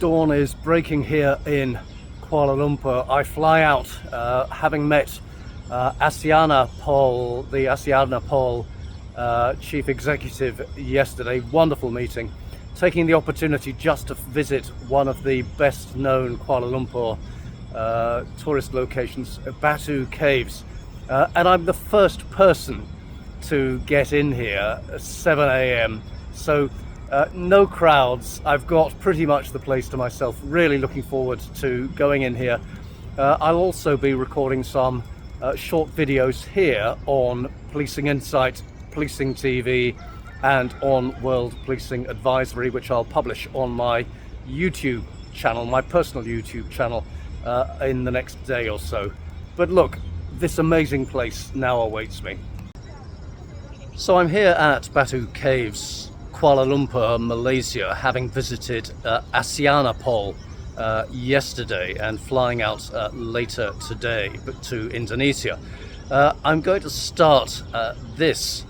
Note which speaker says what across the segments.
Speaker 1: dawn is breaking here in Kuala Lumpur. I fly out having met ASEANAPOL, the ASEANAPOL Chief Executive yesterday. Wonderful meeting. Taking the opportunity just to visit one of the best known Kuala Lumpur tourist locations, Batu Caves. And I'm the first person to get in here at 7 a.m. So no crowds. I've got pretty much the place to myself. Really looking forward to going in here. I'll also be recording some short videos here on Policing Insight, Policing TV, and on World Policing Advisory, which I'll publish on my YouTube channel, my personal YouTube channel, in the next day or so. But look, this amazing place now awaits me. So I'm here at Batu Caves, Kuala Lumpur, Malaysia, having visited ASEANAPOL yesterday and flying out later today but to Indonesia. I'm going to start this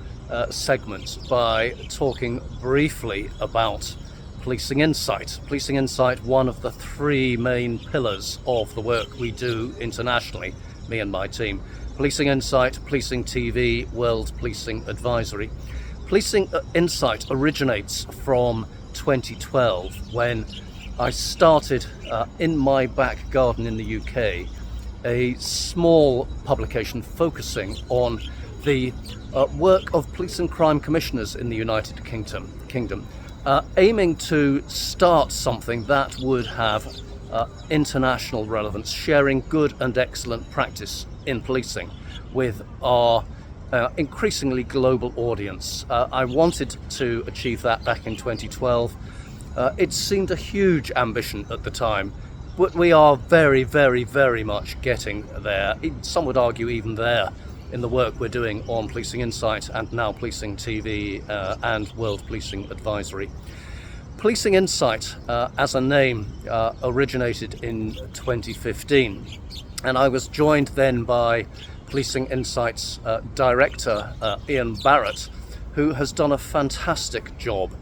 Speaker 1: segment by talking briefly about Policing Insight. Policing Insight, one of the three main pillars of the work we do internationally, me and my team. Policing Insight, Policing TV, World Policing Advisory. Policing Insight originates from 2012 when I started in my back garden in the UK a small publication focusing on the work of police and crime commissioners in the United Kingdom, aiming to start something that would have international relevance, sharing good and excellent practice in policing with our increasingly global audience. I wanted to achieve that back in 2012. It seemed a huge ambition at the time, but we are very, very, very much getting there. Some would argue even there in the work we're doing on Policing Insight and now Policing TV and World Policing Advisory. Policing Insight as a name originated in 2015, and I was joined then by Policing Insight's director, Ian Barrett, who has done a fantastic job.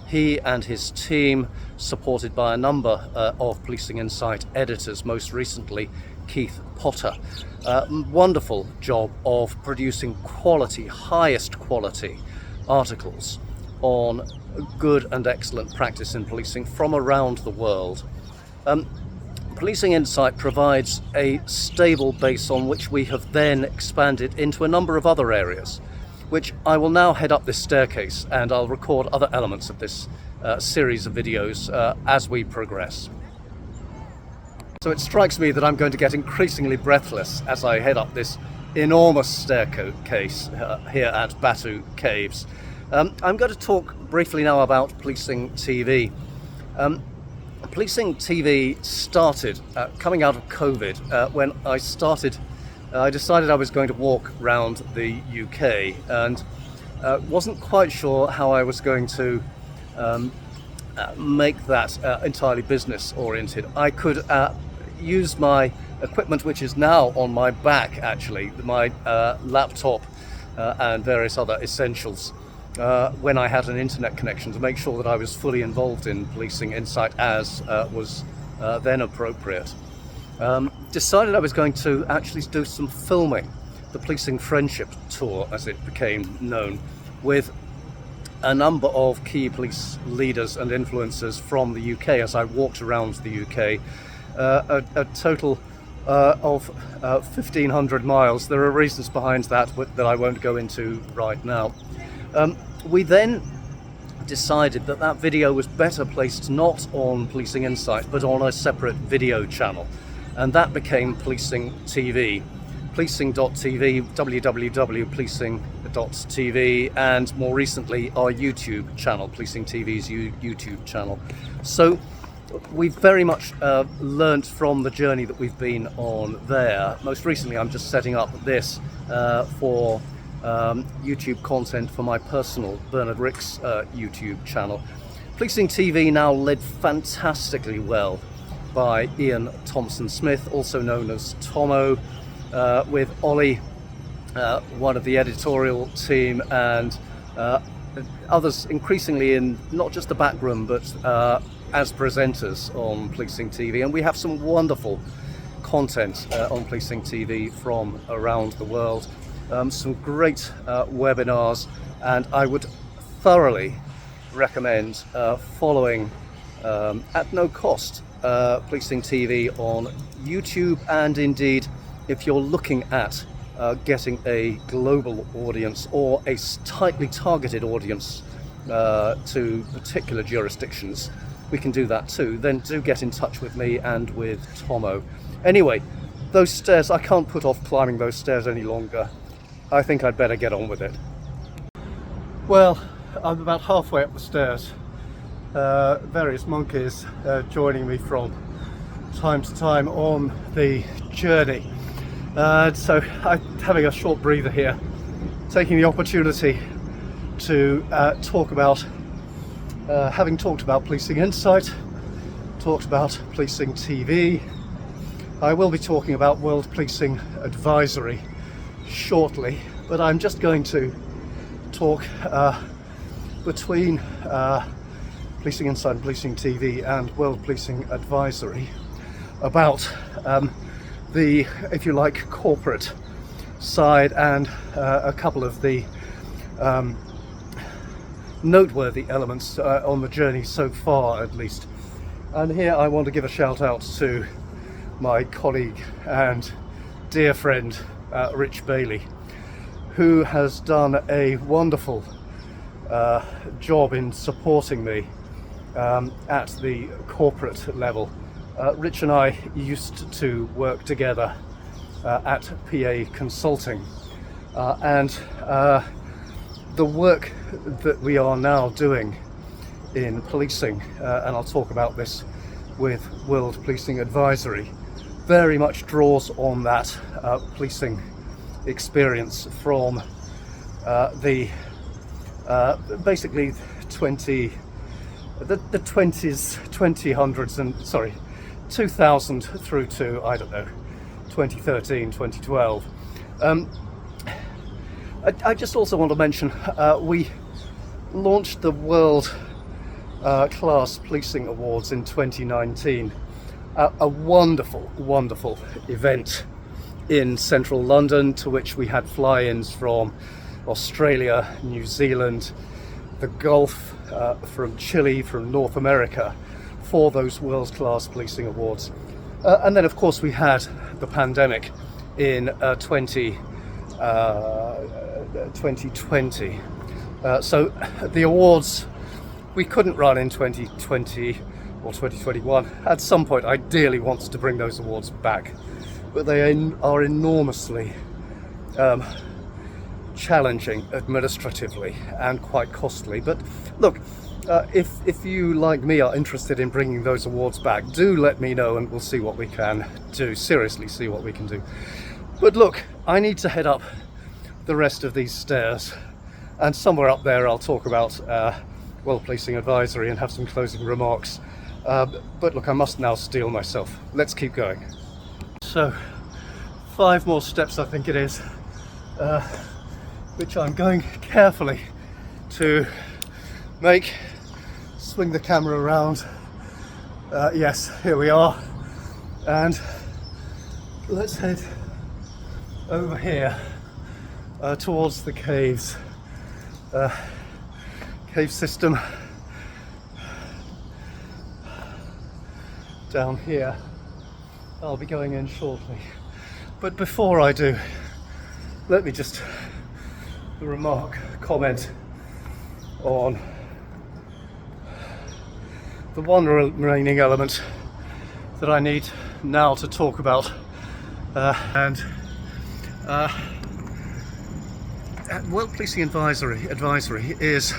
Speaker 1: He and his team, supported by a number of Policing Insight editors, most recently Keith Potter, wonderful job of producing quality, highest quality articles on good and excellent practice in policing from around the world. Policing Insight provides a stable base on which we have then expanded into a number of other areas, which I will now head up this staircase and I'll record other elements of this series of videos as we progress. So it strikes me that I'm going to get increasingly breathless as I head up this enormous staircase here at Batu Caves. I'm going to talk briefly now about Policing TV. Policing TV started coming out of COVID when I decided I was going to walk around the UK and wasn't quite sure how I was going to make that entirely business oriented. I could use my equipment, which is now on my back actually, my laptop and various other essentials, when I had an internet connection, to make sure that I was fully involved in Policing Insight as was then appropriate. Decided I was going to actually do some filming, the Policing Friendship Tour as it became known, with a number of key police leaders and influencers from the UK as I walked around the UK, a total of 1,500 miles. There are reasons behind that that I won't go into right now. We then decided that that video was better placed not on Policing Insight but on a separate video channel, and that became Policing TV, policing.tv, www.policing.tv, and more recently our YouTube channel, Policing TV's YouTube channel. So we've very much learnt from the journey that we've been on there. Most recently I'm just setting up this for YouTube content for my personal Bernard Ricks YouTube channel. Policing TV now led fantastically well by Ian Thompson-Smith, also known as Tomo, with Ollie, one of the editorial team, and others increasingly in not just the back room but as presenters on Policing TV, and we have some wonderful content on Policing TV from around the world. Some great webinars, and I would thoroughly recommend following at no cost Policing TV on YouTube, and indeed if you're looking at getting a global audience or a tightly targeted audience to particular jurisdictions, we can do that too. Then do get in touch with me and with Tomo. Anyway, those stairs, I can't put off climbing those stairs any longer. I think I'd better get on with it. Well, I'm about halfway up the stairs. Various monkeys joining me from time to time on the journey. So I'm having a short breather here, taking the opportunity to talk about, having talked about Policing Insight, talked about Policing TV, I will be talking about World Policing Advisory shortly, but I'm just going to talk between Policing Insight and Policing TV and World Policing Advisory about the, if you like, corporate side and a couple of the noteworthy elements on the journey so far, at least. And here I want to give a shout out to my colleague and dear friend Rich Bailey, who has done a wonderful job in supporting me at the corporate level. Rich and I used to work together at PA Consulting, and the work that we are now doing in policing, and I'll talk about this with World Policing Advisory, very much draws on that policing experience from the basically the 2000s and 2000 through to, I don't know, 2013, 2012. I just also want to mention we launched the World Class Policing Awards in 2019, a wonderful, wonderful event in central London, to which we had fly-ins from Australia, New Zealand, the Gulf, from Chile, from North America, for those World Class Policing Awards. And then of course we had the pandemic in 2020. So the awards we couldn't run in 2020 or 2021. At some point I ideally wanted to bring those awards back, but they are enormously challenging administratively and quite costly. But look, if you, like me, are interested in bringing those awards back, do let me know and we'll see what we can do. Seriously, see what we can do. But look, I need to head up the rest of these stairs, and somewhere up there I'll talk about World Policing Advisory and have some closing remarks. But look, I must now steel myself. Let's keep going. So, 5 more steps I think it is, which I'm going carefully to make. Swing the camera around. Yes, here we are. And let's head over here towards the caves. Cave system down here. I'll be going in shortly. But before I do, let me just comment on the one remaining element that I need now to talk about, World Policing Advisory is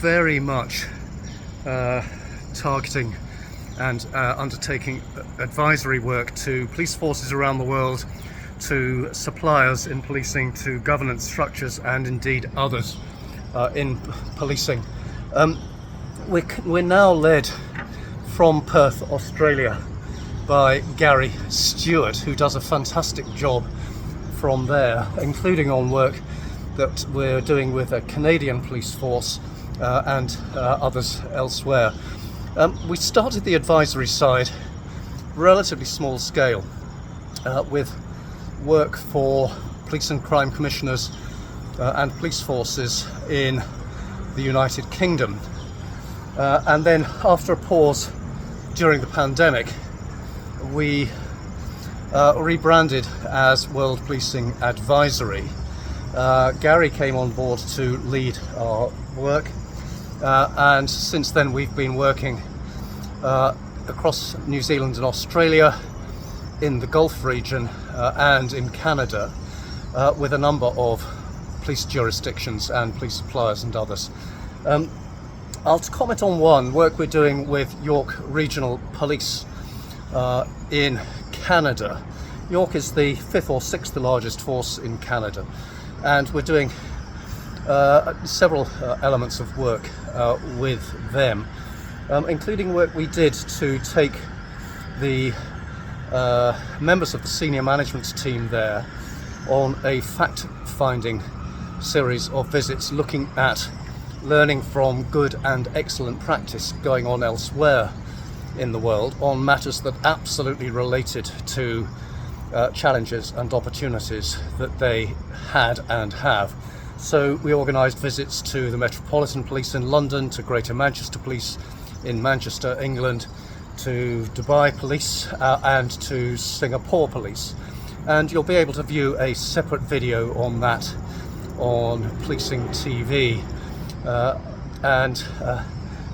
Speaker 1: very much targeting and undertaking advisory work to police forces around the world, to suppliers in policing, to governance structures, and indeed others in policing. We're now led from Perth, Australia, by Gary Stewart, who does a fantastic job from there, including on work that we're doing with a Canadian police force and others elsewhere. We started the advisory side relatively small scale with work for police and crime commissioners and police forces in the United Kingdom. And then after a pause during the pandemic, we rebranded as World Policing Advisory. Gary came on board to lead our work, and since then we've been working across New Zealand and Australia, in the Gulf region and in Canada, with a number of police jurisdictions and police suppliers and others. I'll comment on one work we're doing with York Regional Police in Canada. York is the 5th or 6th largest force in Canada, and we're doing several elements of work with them, including work we did to take the members of the senior management team there on a fact-finding series of visits looking at learning from good and excellent practice going on elsewhere in the world on matters that absolutely related to challenges and opportunities that they had and have. So we organised visits to the Metropolitan Police in London, to Greater Manchester Police in Manchester, England, to Dubai Police and to Singapore Police. And you'll be able to view a separate video on that on PolicingTV, and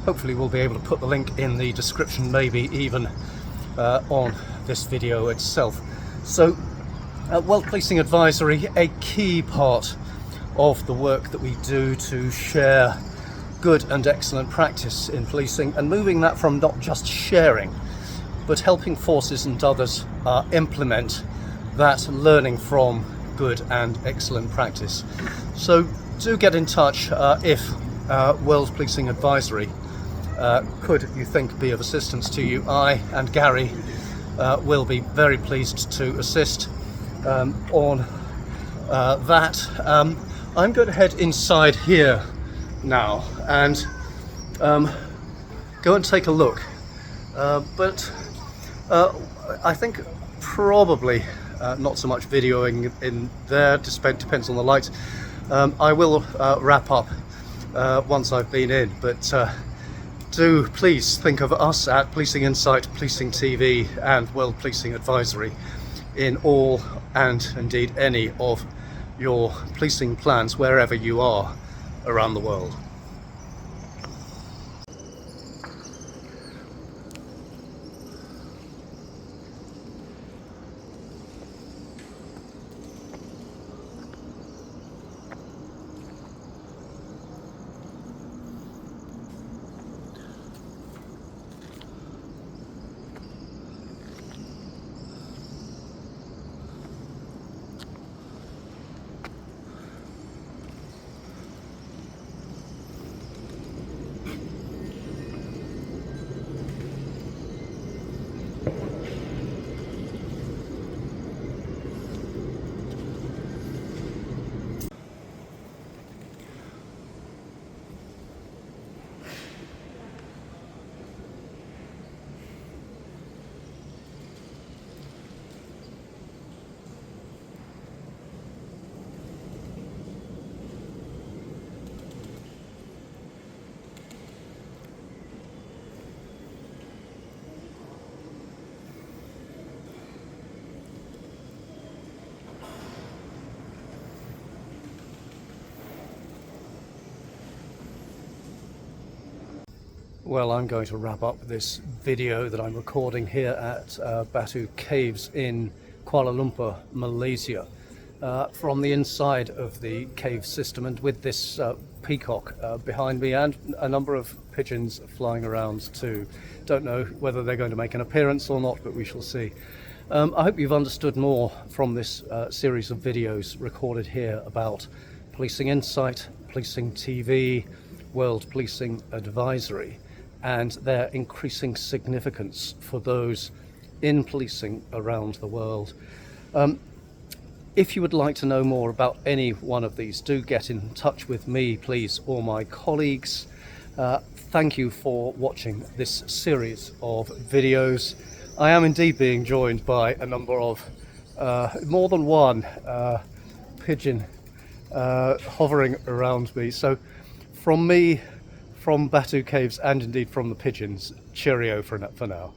Speaker 1: hopefully we'll be able to put the link in the description, maybe even on this video itself. So World Policing Advisory, a key part of the work that we do to share good and excellent practice in policing, and moving that from not just sharing but helping forces and others implement that learning from good and excellent practice. So do get in touch if World Policing Advisory could, you think, be of assistance to you. I and Gary will be very pleased to assist on that. I'm going to head inside here now and go and take a look, but I think probably not so much videoing in there, depends on the light. I will wrap up once I've been in, but do please think of us at Policing Insight, PolicingTV and World Policing Advisory in all and indeed any of your policing plans wherever you are around the world. Well, I'm going to wrap up this video that I'm recording here at Batu Caves in Kuala Lumpur, Malaysia, from the inside of the cave system, and with this peacock behind me and a number of pigeons flying around too. Don't know whether they're going to make an appearance or not, but we shall see. I hope you've understood more from this series of videos recorded here about Policing Insight, PolicingTV, World Policing Advisory, and their increasing significance for those in policing around the world. If you would like to know more about any one of these, do get in touch with me, please, or my colleagues. Thank you for watching this series of videos. I am indeed being joined by a number of, more than one pigeon hovering around me. So from me, from Batu Caves, and indeed from the pigeons, cheerio for now.